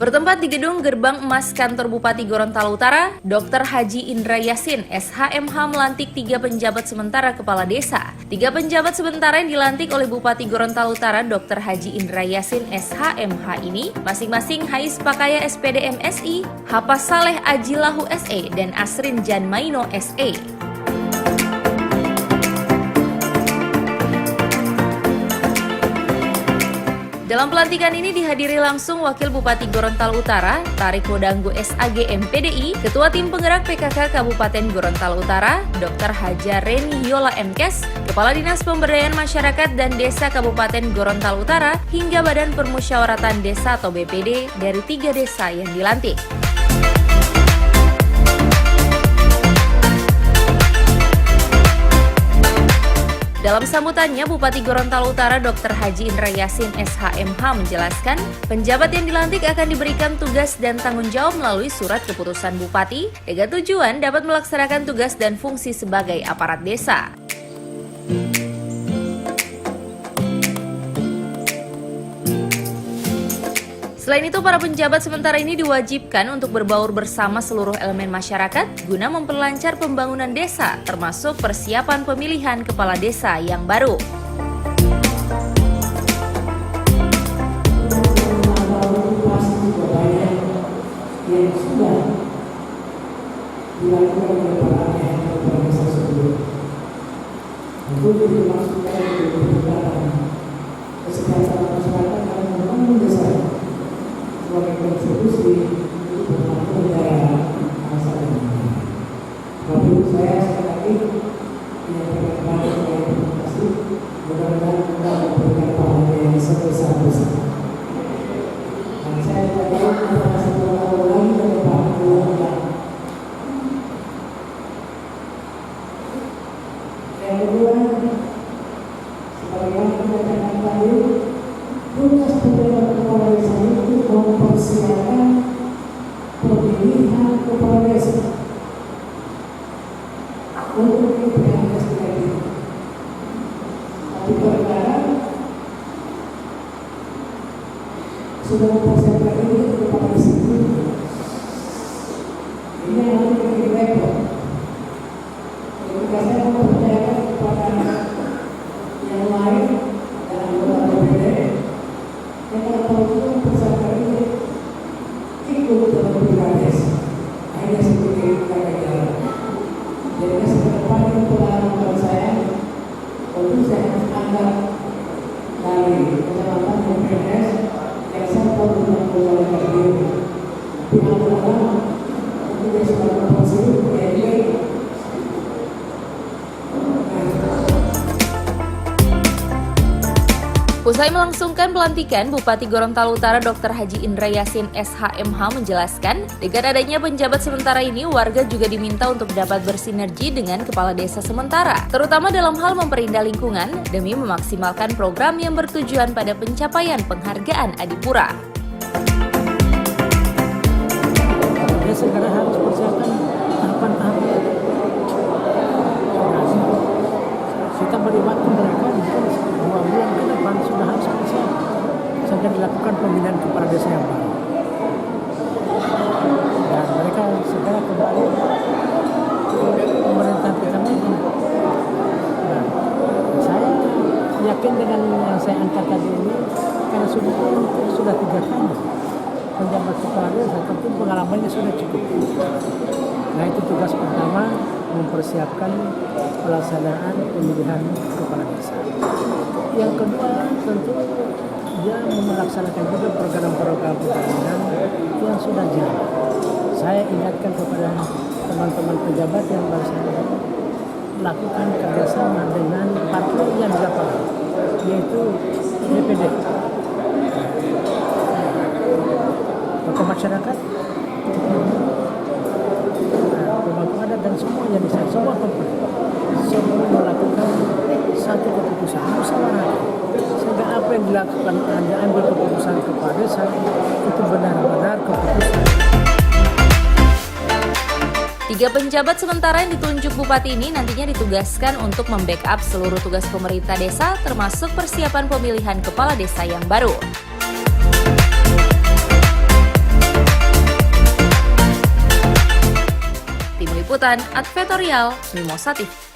Bertempat di Gedung Gerbang Emas Kantor Bupati Gorontalo Utara, Dr. Haji Indra Yasin, SHMH melantik 3 penjabat sementara kepala desa. 3 penjabat sementara yang dilantik oleh Bupati Gorontalo Utara, Dr. Haji Indra Yasin, SHMH ini, masing-masing Hais Pakaya SPD MSI, Hapas Saleh Ajilahu SE, dan Asrin Janmaino SE. Dalam pelantikan ini dihadiri langsung Wakil Bupati Gorontalo Utara, Tarik Hodanggo SAG MPDI, Ketua Tim Penggerak PKK Kabupaten Gorontalo Utara, Dr. Haja Reni Yola MKes, Kepala Dinas Pemberdayaan Masyarakat dan Desa Kabupaten Gorontalo Utara, hingga Badan Permusyawaratan Desa atau BPD dari 3 desa yang dilantik. Dalam sambutannya, Bupati Gorontalo Utara Dr. Haji Indra Yasin SHMH menjelaskan, penjabat yang dilantik akan diberikan tugas dan tanggung jawab melalui surat keputusan Bupati dengan tujuan dapat melaksanakan tugas dan fungsi sebagai aparat desa. Selain itu, para penjabat sementara ini diwajibkan untuk berbaur bersama seluruh elemen masyarakat guna memperlancar pembangunan desa, termasuk persiapan pemilihan kepala desa yang baru. Sebagai konstitusi itu berlaku negara bangsa dan negara. Tapi saya sekali lagi menyampaikan kepada saya terima kasih. Mudah-mudahan kita memberikan pahala yang sebesar-besarnya. Dan saya juga akan satu tahun lagi ke depan yang kedua, sebagaimana kita katakan tadi, tugas penjabat kepala desa itu mempersiapkan pemilihan kepala desa untuk PNS ini. Tapi terkadang sudah mempersiapkan ini ke kepala desa itu. Ini yang harus kita repot. Ketika saya mempercayakan kepada yang lain dan anggota BPD, yang kalau itu persiapkan ini ikut dalam pilkades hanya seperti jalan. Jadi ke depan itu pengalaman saya, tentu saya anggap dari kecamatan BPD yang saya tahu dengan menjalankan diri. Tapi orang-orang itu dia sudah berhasil jadi. Usai melangsungkan pelantikan, Bupati Gorontalo Utara Dr. Haji Indra Yasin SHMH menjelaskan, dengan adanya penjabat sementara ini, warga juga diminta untuk dapat bersinergi dengan kepala desa sementara, terutama dalam hal memperindah lingkungan demi memaksimalkan program yang bertujuan pada pencapaian penghargaan Adipura. Ya, segera harus persiapkan tahapan-tahapan. Kita melibatkan mereka mungkin 2 bulan ke depan sudah harus selesai sampai dilakukan pembinaan kepala desa yang baru. Dan mereka segera kembali ke pemerintah kita ini. Nah, saya yakin dengan yang saya angkat tadi ini, karena sudah 3 kali penjabat kepala desa, tentu pengalamannya sudah cukup. Nah, itu tugas pertama, mempersiapkan pelaksanaan pemilihan kepala desa. Yang kedua, tentu dia melaksanakan juga program-program pembangunan yang sudah jalan. Saya ingatkan kepada teman-teman pejabat yang baru melakukan kerjasama dengan partner yang di lapangan, yaitu BPD, tokoh masyarakat, pemangku adat, dan semua yang bisa, semua tempat, semua melakukan satu keputusan musyawarah, sehingga apa yang dilakukan Anda ambil keputusan kepala desa itu benar-benar keputusan. 3 penjabat sementara yang ditunjuk Bupati ini nantinya ditugaskan untuk membackup seluruh tugas pemerintah desa, termasuk persiapan pemilihan kepala desa yang baru. Liputan Advertorial Mimosa TV.